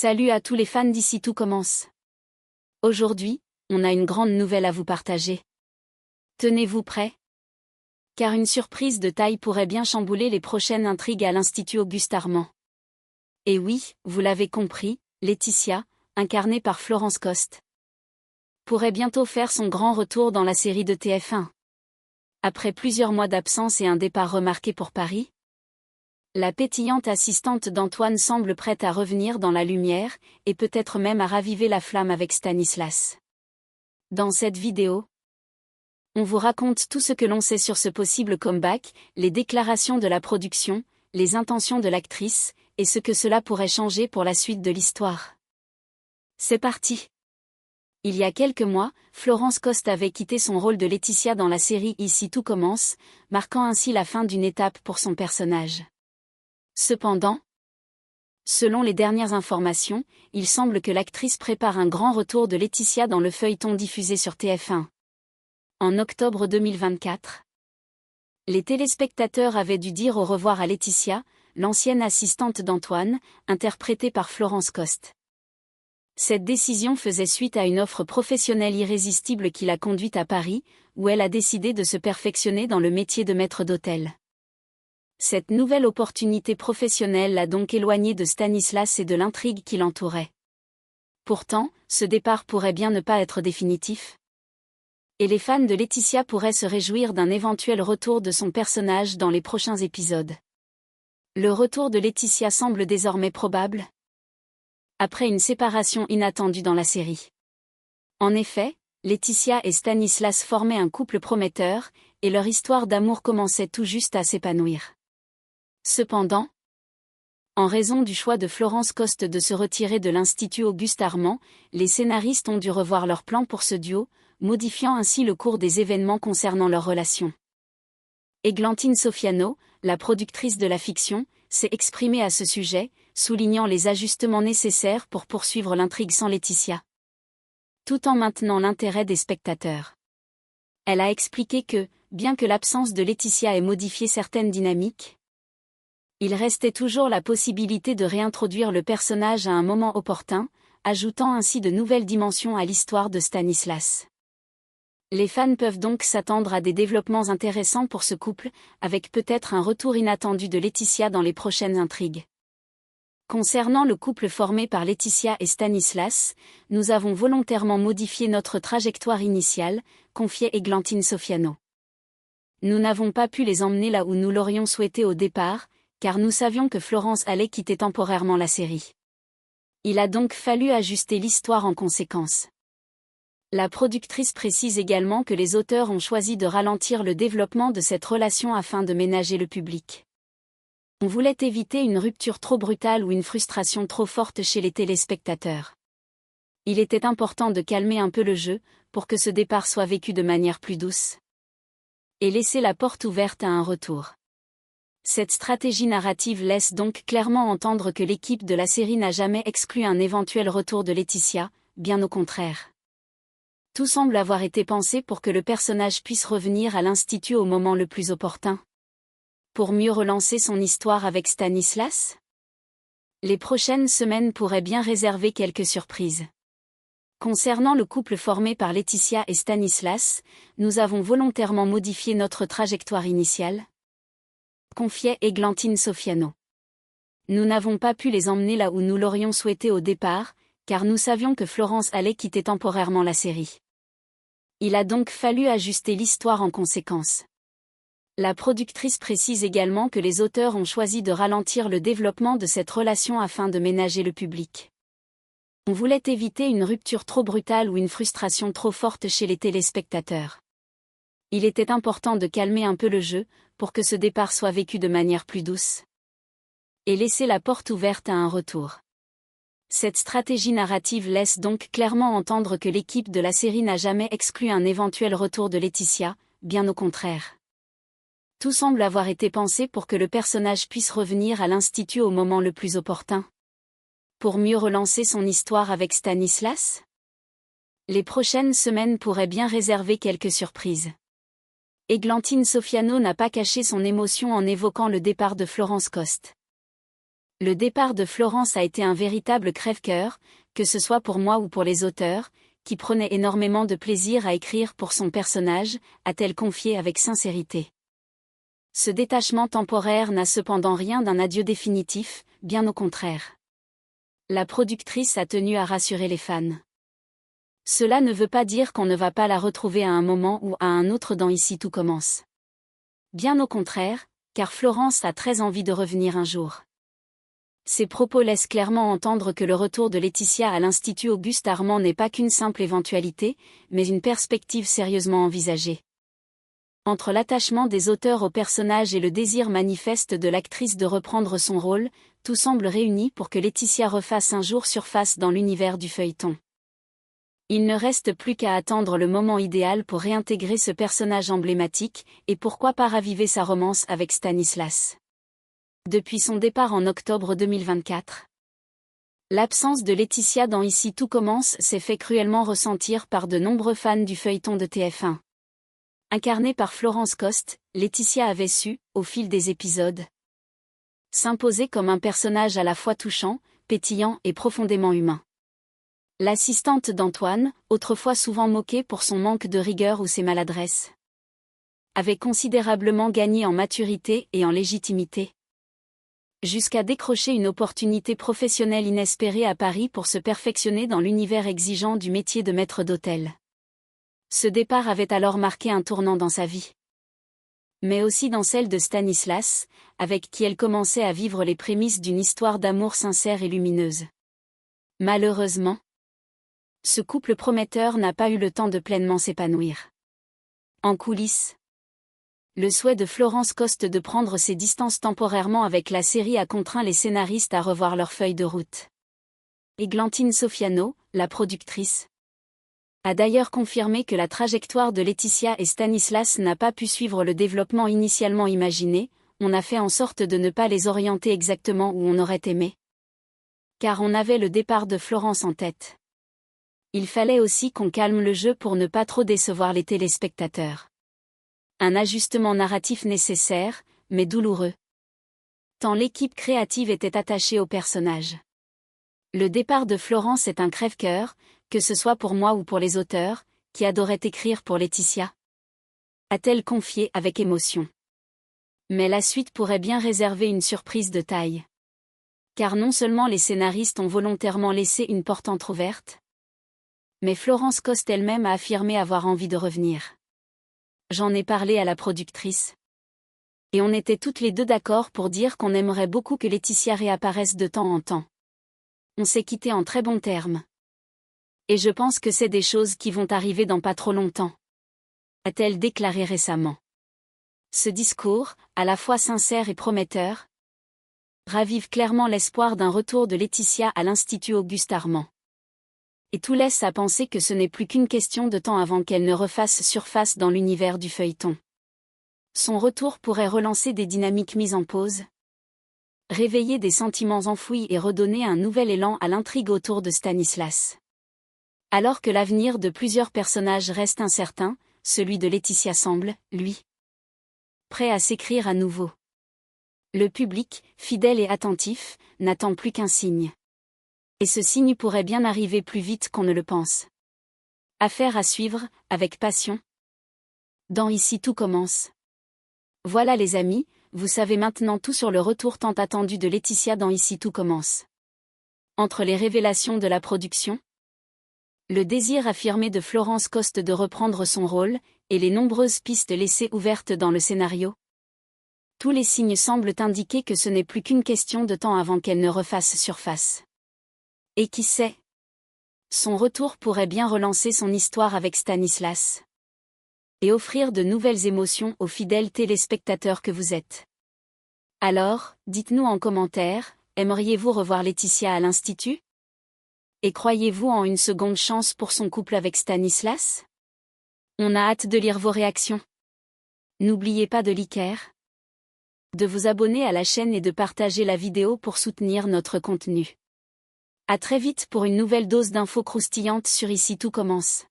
Salut à tous les fans d'ici tout commence. Aujourd'hui, on a une grande nouvelle à vous partager. Tenez-vous prêts? Car une surprise de taille pourrait bien chambouler les prochaines intrigues à l'Institut Auguste Armand. Et oui, vous l'avez compris, Laetitia, incarnée par Florence Coste, pourrait bientôt faire son grand retour dans la série de TF1. Après plusieurs mois d'absence et un départ remarqué pour Paris, la pétillante assistante d'Antoine semble prête à revenir dans la lumière, et peut-être même à raviver la flamme avec Stanislas. Dans cette vidéo, on vous raconte tout ce que l'on sait sur ce possible comeback, les déclarations de la production, les intentions de l'actrice, et ce que cela pourrait changer pour la suite de l'histoire. C'est parti! Il y a quelques mois, Florence Coste avait quitté son rôle de Laetitia dans la série Ici tout commence, marquant ainsi la fin d'une étape pour son personnage. Cependant, selon les dernières informations, il semble que l'actrice prépare un grand retour de Laetitia dans le feuilleton diffusé sur TF1. En octobre 2024, les téléspectateurs avaient dû dire au revoir à Laetitia, l'ancienne assistante d'Antoine, interprétée par Florence Coste. Cette décision faisait suite à une offre professionnelle irrésistible qui l'a conduite à Paris, où elle a décidé de se perfectionner dans le métier de maître d'hôtel. Cette nouvelle opportunité professionnelle l'a donc éloignée de Stanislas et de l'intrigue qui l'entourait. Pourtant, ce départ pourrait bien ne pas être définitif. Et les fans de Laetitia pourraient se réjouir d'un éventuel retour de son personnage dans les prochains épisodes. Le retour de Laetitia semble désormais probable, après une séparation inattendue dans la série. En effet, Laetitia et Stanislas formaient un couple prometteur, et leur histoire d'amour commençait tout juste à s'épanouir. Cependant, en raison du choix de Florence Coste de se retirer de l'Institut Auguste Armand, les scénaristes ont dû revoir leur plan pour ce duo, modifiant ainsi le cours des événements concernant leur relation. Églantine Sophiano, la productrice de la fiction, s'est exprimée à ce sujet, soulignant les ajustements nécessaires pour poursuivre l'intrigue sans Laetitia, tout en maintenant l'intérêt des spectateurs. Elle a expliqué que, bien que l'absence de Laetitia ait modifié certaines dynamiques, il restait toujours la possibilité de réintroduire le personnage à un moment opportun, ajoutant ainsi de nouvelles dimensions à l'histoire de Stanislas. Les fans peuvent donc s'attendre à des développements intéressants pour ce couple, avec peut-être un retour inattendu de Laetitia dans les prochaines intrigues. Concernant le couple formé par Laetitia et Stanislas, nous avons volontairement modifié notre trajectoire initiale, confiait Églantine Sophiano. Nous n'avons pas pu les emmener là où nous l'aurions souhaité au départ, car nous savions que Florence allait quitter temporairement la série. Il a donc fallu ajuster l'histoire en conséquence. La productrice précise également que les auteurs ont choisi de ralentir le développement de cette relation afin de ménager le public. On voulait éviter une rupture trop brutale ou une frustration trop forte chez les téléspectateurs. Il était important de calmer un peu le jeu, pour que ce départ soit vécu de manière plus douce, et laisser la porte ouverte à un retour. Cette stratégie narrative laisse donc clairement entendre que l'équipe de la série n'a jamais exclu un éventuel retour de Laetitia, bien au contraire. Tout semble avoir été pensé pour que le personnage puisse revenir à l'Institut au moment le plus opportun. Pour mieux relancer son histoire avec Stanislas? Les prochaines semaines pourraient bien réserver quelques surprises. Concernant le couple formé par Laetitia et Stanislas, nous avons volontairement modifié notre trajectoire initiale, confiait Églantine Sophiano. Nous n'avons pas pu les emmener là où nous l'aurions souhaité au départ, car nous savions que Florence allait quitter temporairement la série. Il a donc fallu ajuster l'histoire en conséquence. La productrice précise également que les auteurs ont choisi de ralentir le développement de cette relation afin de ménager le public. On voulait éviter une rupture trop brutale ou une frustration trop forte chez les téléspectateurs. Il était important de calmer un peu le jeu, pour que ce départ soit vécu de manière plus douce, et laisser la porte ouverte à un retour. Cette stratégie narrative laisse donc clairement entendre que l'équipe de la série n'a jamais exclu un éventuel retour de Laetitia, bien au contraire. Tout semble avoir été pensé pour que le personnage puisse revenir à l'Institut au moment le plus opportun. Pour mieux relancer son histoire avec Stanislas? Les prochaines semaines pourraient bien réserver quelques surprises. Églantine Sophiano n'a pas caché son émotion en évoquant le départ de Florence Coste. Le départ de Florence a été un véritable crève-cœur, que ce soit pour moi ou pour les auteurs, qui prenaient énormément de plaisir à écrire pour son personnage, a-t-elle confié avec sincérité. Ce détachement temporaire n'a cependant rien d'un adieu définitif, bien au contraire. La productrice a tenu à rassurer les fans. Cela ne veut pas dire qu'on ne va pas la retrouver à un moment ou à un autre dans Ici tout commence. Bien au contraire, car Florence a très envie de revenir un jour. Ces propos laissent clairement entendre que le retour de Laetitia à l'Institut Auguste Armand n'est pas qu'une simple éventualité, mais une perspective sérieusement envisagée. Entre l'attachement des auteurs au personnage et le désir manifeste de l'actrice de reprendre son rôle, tout semble réuni pour que Laetitia refasse un jour surface dans l'univers du feuilleton. Il ne reste plus qu'à attendre le moment idéal pour réintégrer ce personnage emblématique, et pourquoi pas raviver sa romance avec Stanislas. Depuis son départ en octobre 2024. L'absence de Laetitia dans Ici tout commence s'est fait cruellement ressentir par de nombreux fans du feuilleton de TF1. Incarnée par Florence Coste, Laetitia avait su, au fil des épisodes, s'imposer comme un personnage à la fois touchant, pétillant et profondément humain. L'assistante d'Antoine, autrefois souvent moquée pour son manque de rigueur ou ses maladresses, avait considérablement gagné en maturité et en légitimité, jusqu'à décrocher une opportunité professionnelle inespérée à Paris pour se perfectionner dans l'univers exigeant du métier de maître d'hôtel. Ce départ avait alors marqué un tournant dans sa vie, mais aussi dans celle de Stanislas, avec qui elle commençait à vivre les prémices d'une histoire d'amour sincère et lumineuse. Malheureusement, ce couple prometteur n'a pas eu le temps de pleinement s'épanouir. En coulisses, le souhait de Florence Coste de prendre ses distances temporairement avec la série a contraint les scénaristes à revoir leur feuille de route. Églantine Sofiano, la productrice, a d'ailleurs confirmé que la trajectoire de Laetitia et Stanislas n'a pas pu suivre le développement initialement imaginé, on a fait en sorte de ne pas les orienter exactement où on aurait aimé. Car on avait le départ de Florence en tête. Il fallait aussi qu'on calme le jeu pour ne pas trop décevoir les téléspectateurs. Un ajustement narratif nécessaire, mais douloureux, tant l'équipe créative était attachée au personnage. Le départ de Florence est un crève-cœur, que ce soit pour moi ou pour les auteurs, qui adoraient écrire pour Laetitia, a-t-elle confié avec émotion. Mais la suite pourrait bien réserver une surprise de taille. Car non seulement les scénaristes ont volontairement laissé une porte entrouverte, mais Florence Coste elle-même a affirmé avoir envie de revenir. J'en ai parlé à la productrice. Et on était toutes les deux d'accord pour dire qu'on aimerait beaucoup que Laetitia réapparaisse de temps en temps. On s'est quitté en très bons termes. Et je pense que c'est des choses qui vont arriver dans pas trop longtemps, a-t-elle déclaré récemment. Ce discours, à la fois sincère et prometteur, ravive clairement l'espoir d'un retour de Laetitia à l'Institut Auguste Armand. Et tout laisse à penser que ce n'est plus qu'une question de temps avant qu'elle ne refasse surface dans l'univers du feuilleton. Son retour pourrait relancer des dynamiques mises en pause, réveiller des sentiments enfouis et redonner un nouvel élan à l'intrigue autour de Stanislas. Alors que l'avenir de plusieurs personnages reste incertain, celui de Laetitia semble, lui, prêt à s'écrire à nouveau. Le public, fidèle et attentif, n'attend plus qu'un signe. Et ce signe pourrait bien arriver plus vite qu'on ne le pense. Affaire à suivre, avec passion. Dans Ici tout commence. Voilà les amis, vous savez maintenant tout sur le retour tant attendu de Laetitia dans Ici tout commence. Entre les révélations de la production, le désir affirmé de Florence Coste de reprendre son rôle, et les nombreuses pistes laissées ouvertes dans le scénario, tous les signes semblent indiquer que ce n'est plus qu'une question de temps avant qu'elle ne refasse surface. Et qui sait? Son retour pourrait bien relancer son histoire avec Stanislas. Et offrir de nouvelles émotions aux fidèles téléspectateurs que vous êtes. Alors, dites-nous en commentaire, aimeriez-vous revoir Laetitia à l'Institut? Et croyez-vous en une seconde chance pour son couple avec Stanislas? On a hâte de lire vos réactions. N'oubliez pas de liker, de vous abonner à la chaîne et de partager la vidéo pour soutenir notre contenu. À très vite pour une nouvelle dose d'infos croustillantes sur Ici tout commence.